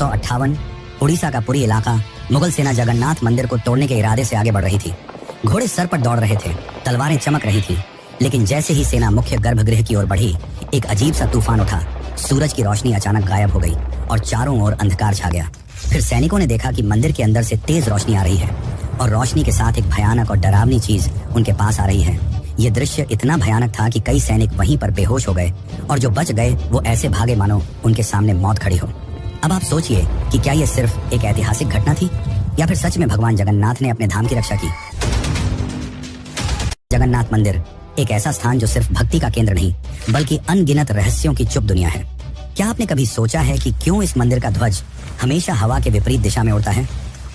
1858 उड़ीसा का पुरी इलाका मुगल सेना जगन्नाथ मंदिर को तोड़ने के इरादे से आगे बढ़ रही थी। घोड़े सर पर दौड़ रहे थे, तलवारें चमक रही थी, लेकिन जैसे ही सेना मुख्य गर्भगृह की ओर बढ़ी, एक अजीब सा तूफान उठा। सूरज की रोशनी अचानक गायब हो गई और चारों ओर अंधकार छा गया। फिर सैनिकों ने देखा कि मंदिर के अंदर से तेज रोशनी आ रही है और रोशनी के साथ एक भयानक और डरावनी चीज उनके पास आ रही है। ये दृश्य इतना भयानक था कि कई सैनिक वहीं पर बेहोश हो गए और जो बच गए वो ऐसे भागे मानो उनके सामने मौत खड़ी हो। अब आप सोचिए कि क्या ये सिर्फ एक ऐतिहासिक घटना थी या फिर सच में भगवान जगन्नाथ ने अपने धाम की रक्षा की। जगन्नाथ मंदिर एक ऐसा स्थान जो सिर्फ भक्ति का केंद्र नहीं बल्कि अनगिनत रहस्यों की चुप दुनिया है। क्या आपने कभी सोचा है कि क्यों इस मंदिर का ध्वज हमेशा हवा के विपरीत दिशा में उड़ता है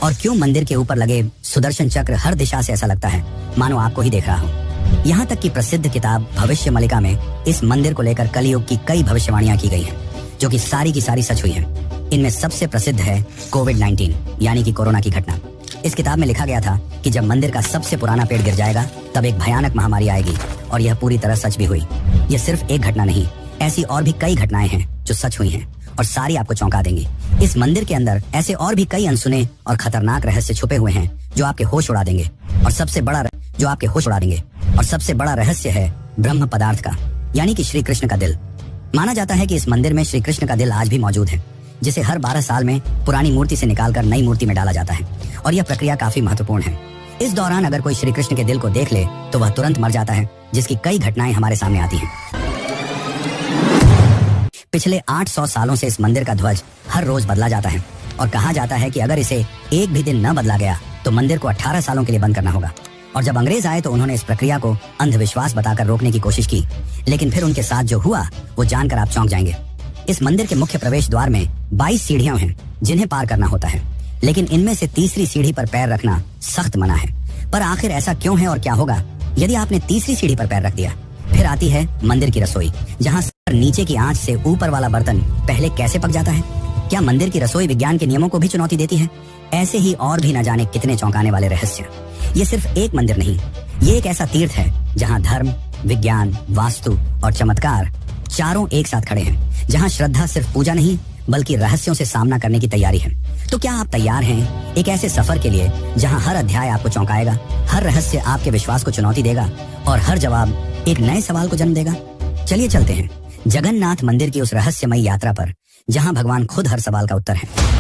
और क्यों मंदिर के ऊपर लगे सुदर्शन चक्र हर दिशा से ऐसा लगता है मानो आपको ही देख रहा हो। यहाँ तक कि प्रसिद्ध किताब भविष्य मलिका में इस मंदिर को लेकर कलयुग की कई भविष्यवाणियां की गई हैं, जो कि सारी की सारी सच हुई हैं। इनमें सबसे प्रसिद्ध है कोविड-19 यानी कि कोरोना की घटना। इस किताब में लिखा गया था कि जब मंदिर का सबसे पुराना पेड़ गिर जाएगा तब एक भयानक महामारी आएगी, और यह पूरी तरह सच भी हुई। यह सिर्फ एक घटना नहीं, ऐसी और भी कई घटनाएं हैं जो सच हुई हैं और सारी आपको चौंका देंगी। इस मंदिर के अंदर ऐसे और भी कई अनसुने और खतरनाक रहस्य छुपे हुए हैं जो आपके होश उड़ा देंगे। और सबसे बड़ा रहस्य है ब्रह्म पदार्थ का, यानी कि श्री कृष्ण का दिल। माना जाता है कि इस मंदिर में श्री कृष्ण का दिल आज भी मौजूद है, जिसे हर 12 साल में पुरानी मूर्ति से निकालकर नई मूर्ति में डाला जाता है, और यह प्रक्रिया काफी महत्वपूर्ण है। इस दौरान अगर कोई श्री कृष्ण के दिल को देख ले तो वह तुरंत मर जाता है, जिसकी कई घटनाएं हमारे सामने आती हैं। पिछले 800 सालों से इस मंदिर का ध्वज हर रोज बदला जाता है और कहा जाता है कि अगर इसे एक भी दिन न बदला गया तो मंदिर को 18 सालों के लिए बंद करना होगा। और जब अंग्रेज आए तो उन्होंने इस प्रक्रिया को अंधविश्वास बताकर रोकने की कोशिश की, लेकिन फिर उनके साथ जो हुआ वो जानकर आप चौंक जाएंगे। इस मंदिर के मुख्य प्रवेश द्वार में 22 सीढ़ियां हैं जिन्हें पार करना होता है, लेकिन इनमें से तीसरी सीढ़ी पर पैर रखना सख्त मना है। पर आखिर ऐसा क्यों है और क्या होगा यदि आपने तीसरी सीढ़ी पर पैर रख दिया? फिर आती है मंदिर की रसोई, जहाँ नीचे की आंच से ऊपर वाला बर्तन पहले कैसे पक जाता है। क्या मंदिर की रसोई विज्ञान के नियमों को भी चुनौती देती है? ऐसे ही और भी न जाने कितने चौंकाने वाले रहस्य। ये सिर्फ एक मंदिर नहीं, ये एक ऐसा तीर्थ है जहाँ धर्म, विज्ञान, वास्तु और चमत्कार चारों एक साथ खड़े हैं, जहाँ श्रद्धा सिर्फ पूजा नहीं बल्कि रहस्यों से सामना करने की तैयारी है। तो क्या आप तैयार हैं एक ऐसे सफर के लिए जहाँ हर अध्याय आपको चौंकाएगा, हर रहस्य आपके विश्वास को चुनौती देगा और हर जवाब एक नए सवाल को जन्म देगा? चलिए चलते हैं जगन्नाथ मंदिर की उस रहस्यमयी यात्रा पर, जहाँ भगवान खुद हर सवाल का उत्तर है।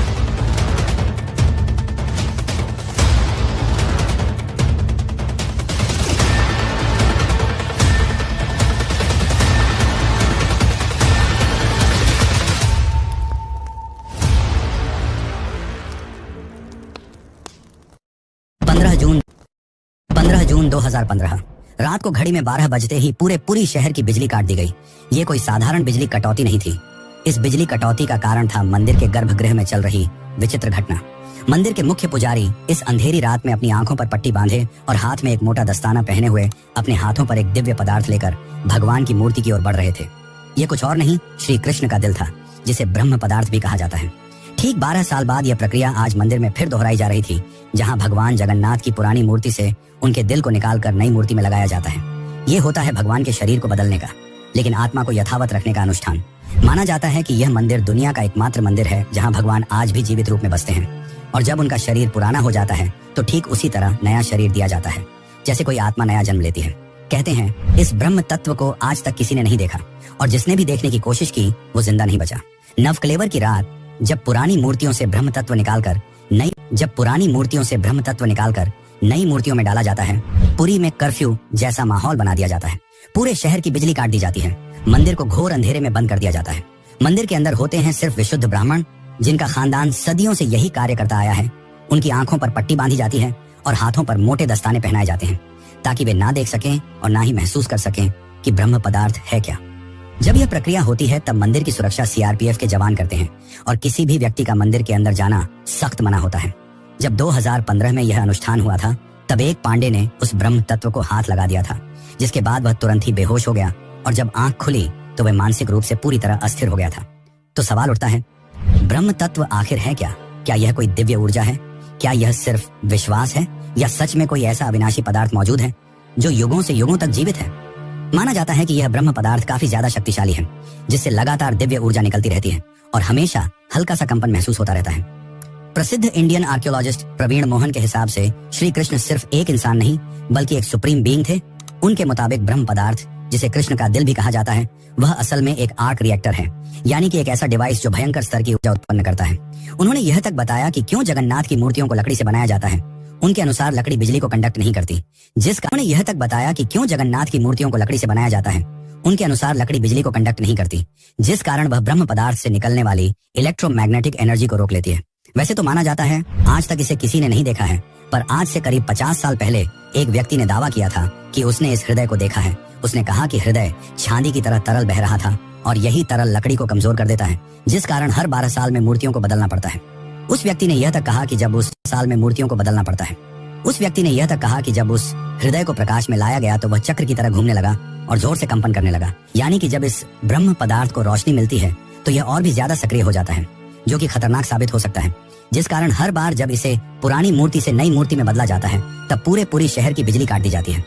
जून 2015 रात को घड़ी में 12 बजते ही पूरी शहर की बिजली काट दी गई। ये कोई साधारण बिजली कटौती नहीं थी। इस बिजली कटौती का कारण था मंदिर के गर्भगृह में चल रही विचित्र घटना। मंदिर के मुख्य पुजारी इस अंधेरी रात में अपनी आंखों पर पट्टी बांधे और हाथ में एक मोटा दस्ताना पहने हुए अपने हाथों पर एक दिव्य पदार्थ लेकर भगवान की मूर्ति की ओर बढ़ रहे थे। ये कुछ और नहीं, श्री कृष्ण का दिल था, जिसे ब्रह्म पदार्थ भी कहा जाता है। ठीक 12 साल बाद यह प्रक्रिया आज मंदिर में फिर दोहराई जा रही थी, जहां भगवान जगन्नाथ की पुरानी मूर्ति से उनके दिल को निकालकर नई मूर्ति में लगाया जाता है। ये होता है भगवान के शरीर को बदलने का, लेकिन आत्मा को यथावत रखने का अनुष्ठान। माना जाता है कि यह मंदिर दुनिया का एकमात्र मंदिर है जहां भगवान आज भी जीवित रूप में बसते हैं, और जब उनका शरीर पुराना हो जाता है तो ठीक उसी तरह नया शरीर दिया जाता है, जैसे कोई आत्मा नया जन्म लेती है। कहते हैं इस ब्रह्म तत्व को आज तक किसी ने नहीं देखा, और जिसने भी देखने की कोशिश की वो जिंदा नहीं बचा। नवकलेवर की रात जब पुरानी मूर्तियों से ब्रह्म तत्व निकालकर नई मूर्तियों में डाला जाता है, पुरी में कर्फ्यू जैसा माहौल बना दिया जाता है। पूरे शहर की बिजली काट दी जाती है, मंदिर को घोर अंधेरे में बंद कर दिया जाता है। मंदिर के अंदर होते हैं सिर्फ विशुद्ध ब्राह्मण, जिनका खानदान सदियों से यही कार्य करता आया है। उनकी आंखों पर पट्टी बांधी जाती है और हाथों पर मोटे दस्ताने पहनाए जाते हैं, ताकि वे ना देख सकें और ना ही महसूस कर सकें कि ब्रह्म पदार्थ है क्या। जब यह प्रक्रिया होती है तब मंदिर की सुरक्षा सीआरपीएफ के जवान करते हैं, और किसी भी व्यक्ति का मंदिर के अंदर जाना सख्त मना होता है। जब 2015 में यह अनुष्ठान हुआ था तब एक पांडे ने उस ब्रह्म तत्व को हाथ लगा दिया था, जिसके बाद वह तुरंत ही बेहोश हो गया, और जब आंख खुली तो वह मानसिक रूप से पूरी तरह अस्थिर हो गया था। तो सवाल उठता है, ब्रह्म तत्व आखिर है क्या? क्या यह कोई दिव्य ऊर्जा है? क्या यह सिर्फ विश्वास है, या सच में कोई ऐसा अविनाशी पदार्थ मौजूद है जो युगों से युगों तक जीवित है? माना जाता है कि यह ब्रह्म पदार्थ काफी ज्यादा शक्तिशाली है, जिससे लगातार दिव्य ऊर्जा निकलती रहती है और हमेशा हल्का सा कंपन महसूस होता रहता है। प्रसिद्ध इंडियन आर्कियोलॉजिस्ट प्रवीण मोहन के हिसाब से श्री कृष्ण सिर्फ एक इंसान नहीं बल्कि एक सुप्रीम बीइंग थे। उनके मुताबिक ब्रह्म पदार्थ, जिसे कृष्ण का दिल भी कहा जाता है, वह असल में एक आर्क रिएक्टर है, यानी कि एक ऐसा डिवाइस जो भयंकर स्तर की ऊर्जा उत्पन्न करता है। उन्होंने यह तक बताया कि क्यों जगन्नाथ की मूर्तियों को लकड़ी से बनाया जाता है। उनके अनुसार लकड़ी बिजली को कंडक्ट नहीं करती, जिस कारण यह तक बताया कि क्यों जगन्नाथ की मूर्तियों को लकड़ी से बनाया जाता है। उनके अनुसार लकड़ी बिजली को कंडक्ट नहीं करती, जिस कारण वह ब्रह्म पदार्थ से निकलने वाली इलेक्ट्रोमैग्नेटिक एनर्जी को रोक लेती है। वैसे तो माना जाता है, आज तक इसे किसी ने नहीं देखा है, पर आज से करीब 50 साल पहले एक व्यक्ति ने दावा किया था कि उसने इस हृदय को देखा है। उसने कहा कि हृदय चांदी की तरह तरल बह रहा था और यही तरल लकड़ी को कमजोर कर देता है, जिस कारण हर 12 साल में मूर्तियों को बदलना पड़ता है। उस व्यक्ति ने यह तक कहा कि जब उस साल में मूर्तियों को बदलना पड़ता है। उस व्यक्ति ने यह तक कहा कि जब उस हृदय को प्रकाश में लाया गया तो वह चक्र की तरह घूमने लगा और जोर से कंपन करने लगा, यानी कि जब इस ब्रह्म पदार्थ को रोशनी मिलती है तो यह और भी ज्यादा सक्रिय हो जाता है, जो कि खतरनाक साबित हो सकता है। जिस कारण हर बार जब इसे पुरानी मूर्ति से नई मूर्ति में बदला जाता है तब पूरे शहर की बिजली काट दी जाती है।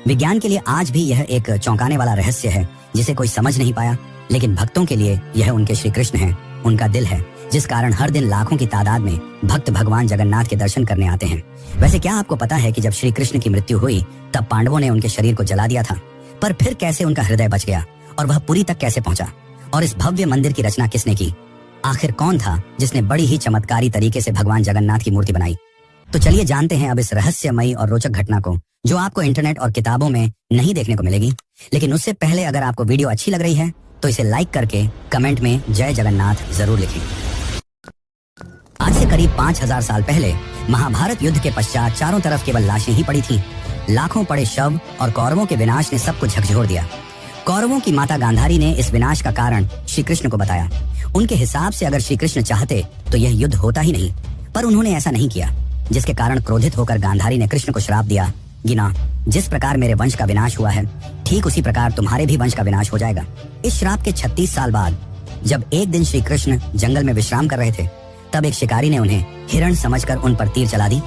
विज्ञान के लिए आज भी यह एक चौंकाने वाला रहस्य है जिसे कोई समझ नहीं पाया, लेकिन भक्तों के लिए यह उनके श्री कृष्ण है, उनका दिल है, जिस कारण हर दिन लाखों की तादाद में भक्त भगवान जगन्नाथ के दर्शन करने आते हैं। वैसे क्या आपको पता है कि जब श्री कृष्ण की मृत्यु हुई तब पांडवों ने उनके शरीर को जला दिया था, पर फिर कैसे उनका हृदय बच गया और वह पुरी तक कैसे पहुंचा, और इस भव्य मंदिर की रचना किसने की? आखिर कौन था जिसने बड़ी ही चमत्कारी तरीके से भगवान जगन्नाथ की मूर्ति बनाई? तो चलिए जानते हैं अब इस रहस्यमयी और रोचक घटना को, जो आपको इंटरनेट और किताबों में नहीं देखने को मिलेगी। लेकिन उससे पहले अगर आपको वीडियो अच्छी लग रही है तो इसे लाइक करके कमेंट में जय जगन्नाथ जरूर लिखें। आज से करीब 5000 साल पहले महाभारत युद्ध के पश्चात चारों तरफ केवल लाशें ही पड़ी थीं। लाखों पड़े शव और कौरवों के विनाश ने सबको झकझोर दिया। कौरवों की माता गांधारी ने इस विनाश का कारण श्री कृष्ण को बताया। उनके हिसाब से अगर श्री कृष्ण चाहते तो यह युद्ध होता ही नहीं, पर उन्होंने ऐसा नहीं किया, जिसके कारण क्रोधित होकर गांधारी ने कृष्ण को श्राप दिया, गिना, जिस प्रकार मेरे वंश का विनाश हुआ है ठीक उसी प्रकार तुम्हारे भी वंश का विनाश हो जाएगा। इस श्राप के 36 साल बाद जब एक दिन श्री कृष्ण जंगल में विश्राम कर रहे थे, तब एक शिकारी ने उन्हें हिरण समझकर उन पर तीर चला दी,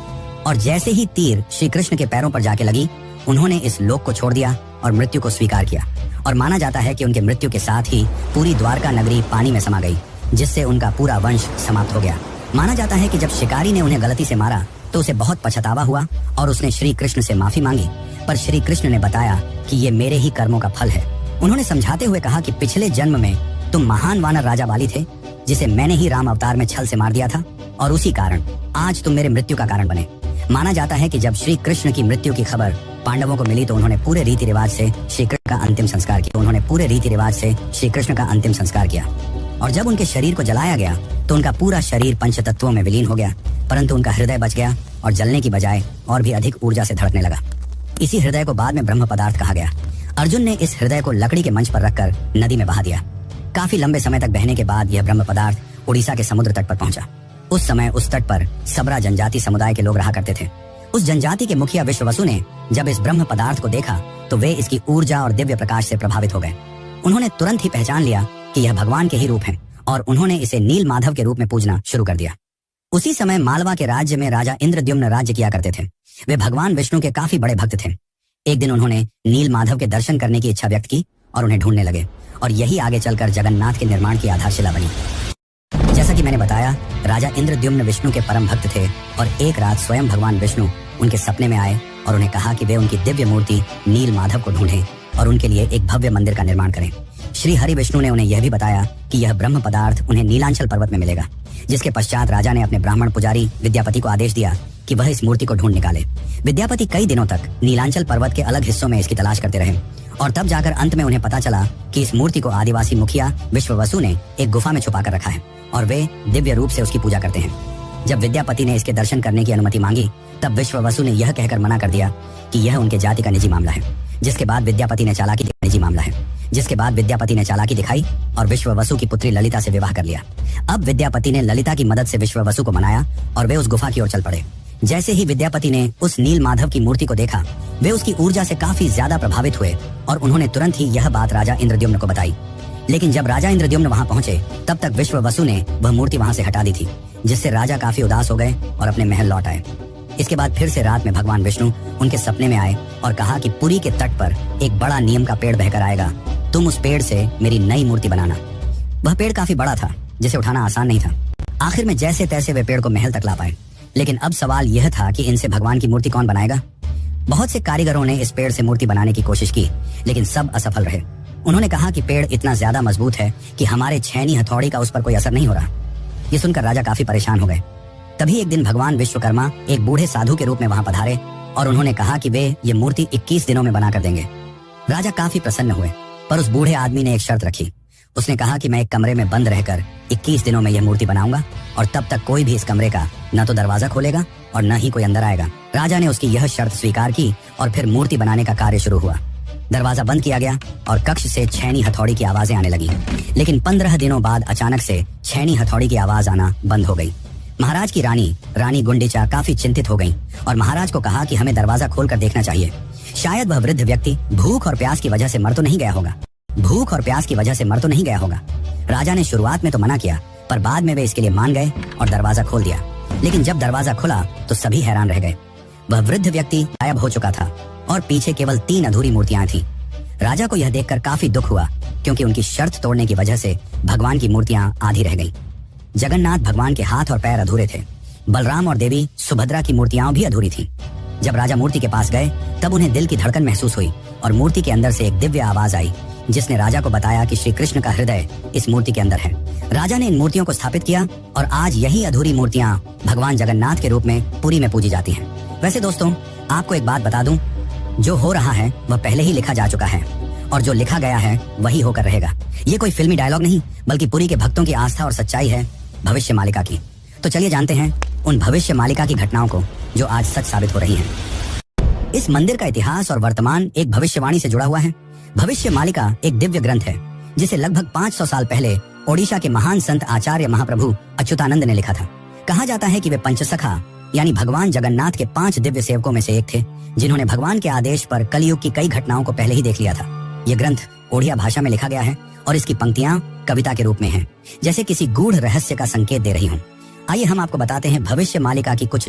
और जैसे ही तीर श्री कृष्ण के पैरों पर जाके लगी, उन्होंने इस लोक को छोड़ दिया और मृत्यु को स्वीकार किया। और माना जाता है कि उनके मृत्यु के साथ ही पूरी द्वारका नगरी पानी में समा गई, जिससे उनका पूरा वंश समाप्त हो गया। माना जाता है कि जब शिकारी ने उन्हें गलती से मारा तो उसे बहुत पछतावा हुआ और उसने श्री कृष्ण से माफी मांगी, पर श्री कृष्ण ने बताया कि ये मेरे ही कर्मों का फल है। उन्होंने समझाते हुए कहा कि पिछले जन्म में तुम महान वानर राजा वाली थे, जिसे मैंने ही राम अवतार में छल से मार दिया था, और उसी कारण आज तुम मेरे मृत्यु का कारण बने। माना जाता है कि जब श्री कृष्ण की मृत्यु की खबर पांडवों को मिली तो उन्होंने पूरे रीति रिवाज से श्री कृष्ण का अंतिम संस्कार किया। और जब उनके शरीर को जलाया गया तो उनका पूरा शरीर पंचतत्वों में विलीन हो गया, परंतु उनका हृदय बच गया और जलने की बजाय और भी अधिक ऊर्जा से धड़कने लगा। इसी हृदय को बाद में ब्रह्म पदार्थ कहा गया। अर्जुन ने इस हृदय को लकड़ी के मंच पर रखकर नदी में बहा दिया। काफी लंबे समय तक बहने के बाद यह ब्रह्म पदार्थ उड़ीसा के समुद्र तट पर पहुंचा। उस समय उस तट पर सबरा जनजाति समुदाय के लोग रहा करते थे। उस जनजाति के मुखिया विश्ववसु ने जब इस ब्रह्म पदार्थ को देखा तो वे इसकी ऊर्जा और दिव्य प्रकाश से प्रभावित हो गए। उन्होंने तुरंत ही पहचान लिया कि यह भगवान के ही रूप हैं और उन्होंने इसे नील माधव के रूप में पूजना शुरू कर दिया। उसी समय मालवा के राज्य में राजा इंद्रद्युम्न राज्य किया करते थे। वे भगवान विष्णु के काफी बड़े भक्त थे। एक दिन उन्होंने नील माधव के दर्शन करने की इच्छा व्यक्त की और उन्हें ढूंढने लगे, और यही आगे चलकर जगन्नाथ के निर्माण की आधारशिला बनी। जैसा कि मैंने बताया, राजा इंद्रद्युम्न विष्णु के परम भक्त थे, और एक रात स्वयं भगवान विष्णु उनके सपने में आए और उन्हें कहा कि वे उनकी दिव्य मूर्ति नील माधव को ढूंढें और उनके लिए एक भव्य मंदिर का निर्माण करें। श्री हरि विष्णु ने उन्हें यह भी बताया कि यह ब्रह्म पदार्थ उन्हें नीलांचल पर्वत में मिलेगा। जिसके पश्चात राजा ने अपने ब्राह्मण पुजारी विद्यापति को आदेश दिया कि वह इस मूर्ति को ढूंढ निकाले। विद्यापति कई दिनों तक नीलांचल पर्वत के अलग हिस्सों में इसकी तलाश करते रहे, और तब जाकर अंत में उन्हें पता चला कि इस मूर्ति को आदिवासी मुखिया विश्ववसु ने एक गुफा में छुपा कर रखा है और वे दिव्य रूप से उसकी पूजा करते हैं। जब विद्यापति ने इसके दर्शन करने की अनुमति मांगी तब विश्ववसु ने यह कहकर मना कर दिया कि यह उनके जाति का निजी मामला है। जिसके बाद विद्यापति ने चालाकी दिखाई और विश्ववसु की पुत्री ललिता से विवाह कर लिया। अब विद्यापति ने ललिता की मदद से विश्ववसु को मनाया और वे उस गुफा की ओर चल पड़े। जैसे ही विद्यापति ने उस नील माधव की मूर्ति को देखा, वे उसकी ऊर्जा से काफी ज्यादा प्रभावित हुए और उन्होंने तुरंत ही यह बात राजा इंद्रद्युम्न को बताई। लेकिन जब राजा इंद्रद्युम्न वहां पहुंचे तब तक विश्ववसु ने वह मूर्ति वहां से हटा दी थी, जिससे राजा काफी उदास हो गए और अपने महल लौट आए। इसके बाद फिर से रात में भगवान विष्णु उनके सपने में आए और कहा कि पुरी के तट पर एक बड़ा नीम का पेड़ बहकर आएगा, तुम उस पेड़ से मेरी नई मूर्ति बनाना। वह पेड़ काफी बड़ा था जिसे उठाना आसान नहीं था। आखिर में जैसे तैसे वे पेड़ को महल तक ला पाए, लेकिन अब सवाल यह था कि इनसे भगवान की मूर्ति कौन बनाएगा। बहुत से कारीगरों ने इस पेड़ से मूर्ति बनाने की कोशिश की, लेकिन सब असफल रहे। उन्होंने कहा कि पेड़ इतना ज्यादा मजबूत है कि हमारे छेनी हथौड़ी का उस पर कोई असर नहीं हो रहा। ये सुनकर राजा काफी परेशान हो गए। तभी एक दिन भगवान विश्वकर्मा एक बूढ़े साधु के रूप में वहां पधारे और उन्होंने कहा कि वे ये मूर्ति 21 दिनों में बना कर देंगे। राजा काफी प्रसन्न हुए, पर उस बूढ़े आदमी ने एक शर्त रखी। उसने कहा कि मैं एक कमरे में बंद रहकर 21 दिनों में यह मूर्ति बनाऊंगा और तब तक कोई भी इस कमरे का न तो दरवाजा खोलेगा और न ही कोई अंदर आएगा। राजा ने उसकी यह शर्त स्वीकार की और फिर मूर्ति बनाने का कार्य शुरू हुआ। दरवाजा बंद किया गया और कक्ष से छेनी हथौड़ी की आवाजें आने लगी, लेकिन 15 दिनों बाद अचानक से छेनी हथौड़ी की आवाज आना बंद हो गई। महाराज की रानी गुंडीचा काफी चिंतित हो गई और महाराज को कहा कि हमें दरवाजा खोलकर देखना चाहिए। शायद वह वृद्ध व्यक्ति भूख और प्यास की वजह से मर तो नहीं गया होगा। राजा ने शुरुआत में तो मना किया, पर बाद में वे इसके लिए मान गए और दरवाजा खोल दिया। लेकिन जब दरवाजा खुला तो सभी हैरान रह गए। वह वृद्ध व्यक्ति गायब हो चुका था और पीछे केवल 3 अधूरी मूर्तियां थीं। राजा को यह देखकर काफी दुख हुआ, क्योंकि उनकी शर्त तोड़ने की वजह से भगवान की मूर्तियां आधी रह गईं। जगन्नाथ भगवान के हाथ और पैर अधूरे थे। बलराम और देवी सुभद्रा की मूर्तियां भी अधूरी थीं। जब राजा मूर्ति के पास गए तब उन्हें दिल की धड़कन महसूस हुई और मूर्ति के अंदर से एक दिव्य आवाज आई, जिसने राजा को बताया कि श्री कृष्ण का हृदय इस मूर्ति के अंदर है। राजा ने इन मूर्तियों को स्थापित किया और आज यही अधूरी मूर्तियां भगवान जगन्नाथ के रूप में पुरी में पूजी जाती हैं। वैसे दोस्तों, आपको एक बात बता दूं, जो हो रहा है वह पहले ही लिखा जा चुका है और जो लिखा गया है वही होकर रहेगा। ये कोई फिल्मी डायलॉग नहीं, बल्कि पुरी के भक्तों की आस्था और सच्चाई है भविष्य मालिका की। तो चलिए जानते हैं उन भविष्य मालिका की घटनाओं को जो आज सच साबित हो रही हैं। इस मंदिर का इतिहास और वर्तमान एक भविष्यवाणी से जुड़ा हुआ है। भविष्य मालिका एक दिव्य ग्रंथ है जिसे लगभग 500 साल पहले ओडिशा के महान संत आचार्य महाप्रभु अच्युतानंद ने लिखा था। कहा जाता है कि वे पंचसखा यानी भगवान जगन्नाथ के 5 दिव्य सेवकों में से एक थे, जिन्होंने भगवान के आदेश पर कलयुग की कई घटनाओं को पहले ही देख लिया था। ये ग्रंथ ओडिया भाषा में लिखा गया है और इसकी पंक्तियां कविता के रूप में हैं, जैसे किसी गूढ़ रहस्य का संकेत दे रही हूँ। आइए हम आपको बताते हैं भविष्य मालिका की कुछ